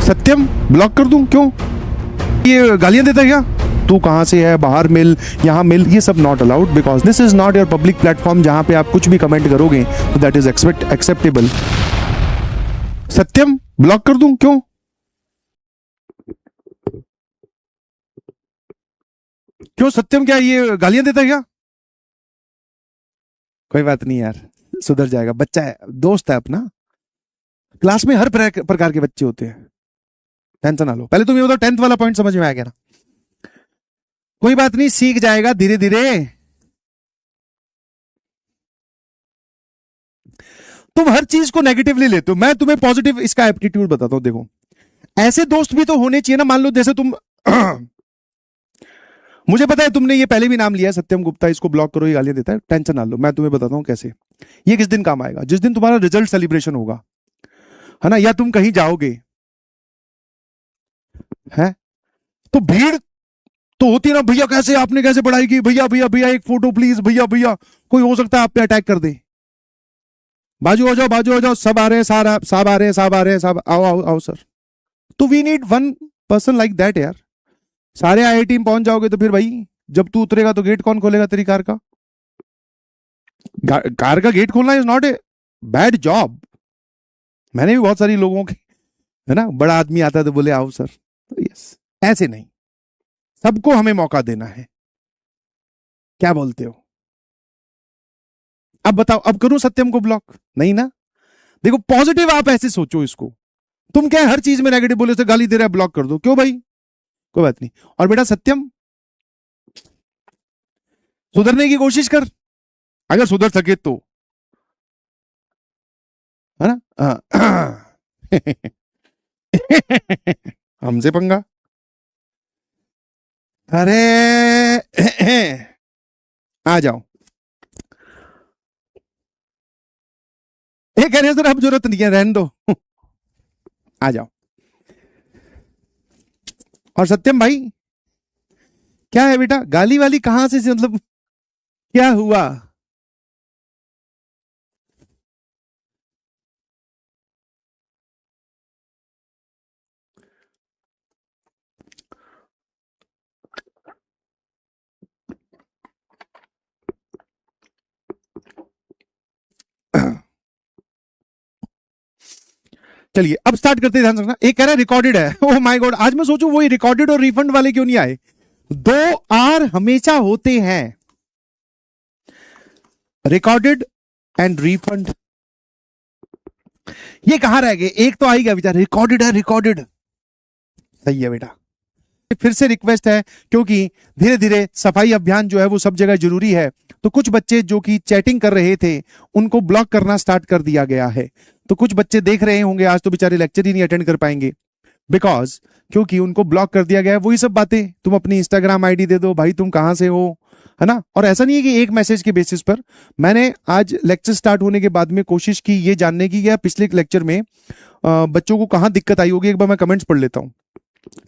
सत्यम block कर दूं? क्यों? ये गालियां देता है क्या? तू कहां से है, बाहर मिल, यहां मिल, ये सब not allowed because this is not your public platform जहां पे आप कुछ भी कमेंट करोगे तो that is acceptable. Satyam block कर दूं? क्यों? क्यों सत्यम, क्या ये गालियां देता है क्या? कोई बात नहीं यार, सुधर जाएगा, बच्चा है, दोस्त है अपना। क्लास में हर प्रकार के बच्चे होते हैं, टेंशन ना लो। पहले तुम ये बताओ 10th वाला पॉइंट समझ में आ गया ना? कोई बात नहीं, सीख जाएगा धीरे धीरे। तुम हर चीज को नेगेटिवली लेते हो, मैं तुम्हें पॉजिटिव इसका एप्टीट्यूड बताता हूं। देखो, ऐसे दोस्त भी तो होने चाहिए ना। मान लो जैसे तुम मुझे पता है तुमने ये पहले भी नाम लिया है, सत्यम गुप्ता, इसको ब्लॉक करो, ये गालियां देता है, टेंशन ना लो, मैं तुम्हें बताता हूं कैसे। ये किस दिन काम आएगा? जिस दिन तुम्हारा रिजल्ट सेलिब्रेशन होगा, है ना, या तुम कहीं जाओगे, है तो भीड़ तो होती है ना, भैया कैसे, आपने कैसे पढ़ाई की, भैया भैया भैया एक फोटो प्लीज, भैया भैया। कोई हो सकता है आप पे अटैक कर दे, बाजू हो जाओ, बाजू हो जाओ, सब आ रहे हैं, सारा सब आ रहे हैं, सब आ रहे हैं, सब आओ आओ आओ सर। तो we need one person like that यार। सारे आईआईटी में पहुंच जाओगे तो फिर भाई जब तू उतरेगा तो गेट कौन खोलेगा तेरी कार का? कार का गेट खोलना is not a bad job. मैंने भी बहुत सारी लोगों के, है ना, बड़ा आदमी आता है तो बोले आओ सर, तो यस, ऐसे नहीं, सबको हमें मौका देना है। क्या बोलते हो? अब बताओ, अब करूं सत्यम को ब्लॉक? नहीं ना। देखो पॉजिटिव आप ऐसे सोचो इसको। तुम क्या हर चीज में नेगेटिव बोले, से गाली दे रहा है, ब्लॉक कर दो, क्यों भाई? कोई बात नहीं। और बेटा सत्यम, सुधरने की कोशिश कर, अगर सुधर सके तो, है ना। हमसे पंगा? अरे आ जाओ। कह रहे सर अब जरूरत नहीं है, रहने दो। आ जाओ। और सत्यम भाई, क्या है बेटा, गाली वाली कहां से मतलब क्या हुआ? चलिए अब स्टार्ट करते हैं, ध्यान रखना। एक कह रहा है रिकॉर्डेड है, ओह माय गॉड। आज मैं सोचूं वही रिकॉर्डेड और रिफंड वाले क्यों नहीं आए। 2 R हमेशा होते हैं, रिकॉर्डेड एंड रिफंड। ये कहां रह गए? एक तो आ ही गया बेचारा, रिकॉर्डेड है, रिकॉर्डेड सही है बेटा। फिर से रिक्वेस्ट है, क्योंकि धीरे धीरे सफाई अभियान जो है वो सब जगह जरूरी है, तो कुछ बच्चे जो कि चैटिंग कर रहे थे उनको ब्लॉक करना स्टार्ट कर दिया गया है। तो कुछ बच्चे देख रहे होंगे आज तो बेचारे लेक्चर ही नहीं अटेंड कर पाएंगे, बिकॉज क्योंकि उनको ब्लॉक कर दिया गया है। वही सब बातें, तुम अपनी इंस्टाग्राम आईडी दे दो भाई, तुम कहां से हो, है ना। और ऐसा नहीं है कि एक मैसेज के बेसिस पर। मैंने आज लेक्चर स्टार्ट होने के बाद में कोशिश की ये जानने की, या पिछले लेक्चर में बच्चों को कहां दिक्कत आई होगी। एक बार मैं कमेंट्स पढ़ लेता हूं,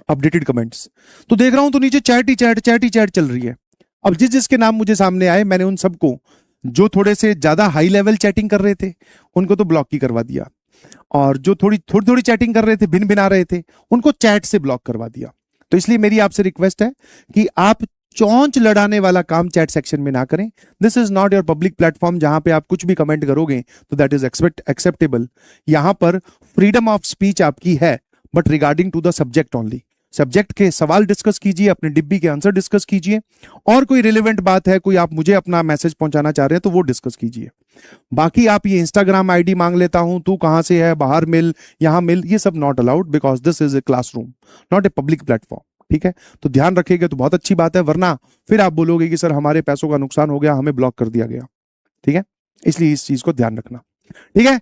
अपडेटेड कमेंट्स। तो देख रहा हूं तो नीचे चैट ही चैट, चैट ही चैट चल रही है। अब जिस जिसके नाम मुझे सामने आए, मैंने उन सबको, जो थोड़े से ज्यादा हाई लेवल चैटिंग कर रहे थे उनको तो ब्लॉक ही करवा दिया, और जो थोड़ी थोड़ी चैटिंग कर रहे थे, भिन भिन आ रहे थे, उनको चैट से ब्लॉक करवा दिया। तो इसलिए मेरी आपसे रिक्वेस्ट है कि आप चौंच लड़ाने वाला काम चैट सेक्शन में ना करें। This is not your public platform जहां पे आप कुछ भी कमेंट करोगे तो दैट इज एक्सेप्टेबल। यहां पर फ्रीडम ऑफ स्पीच आपकी है, but regarding to the subject only. Subject के सवाल डिस्कस कीजिए, अपने डिब्बी के आंसर डिस्कस कीजिए, और कोई रिलेवेंट बात है, कोई आप मुझे अपना मैसेज पहुंचाना चाह रहे हैं तो वो डिस्कस कीजिए। बाकी आप ये इंस्टाग्राम आईडी मांग लेता हूं, तू कहां से है, बाहर मिल, यहां मिल, ये सब not allowed because this is a classroom, not a public platform. ठीक है, तो ध्यान रखिएगा तो बहुत अच्छी बात है, वरना फिर आप बोलोगे कि सर हमारे पैसों का नुकसान हो गया, हमें ब्लॉक कर दिया गया। ठीक है, इसलिए इस चीज को ध्यान रखना। ठीक है।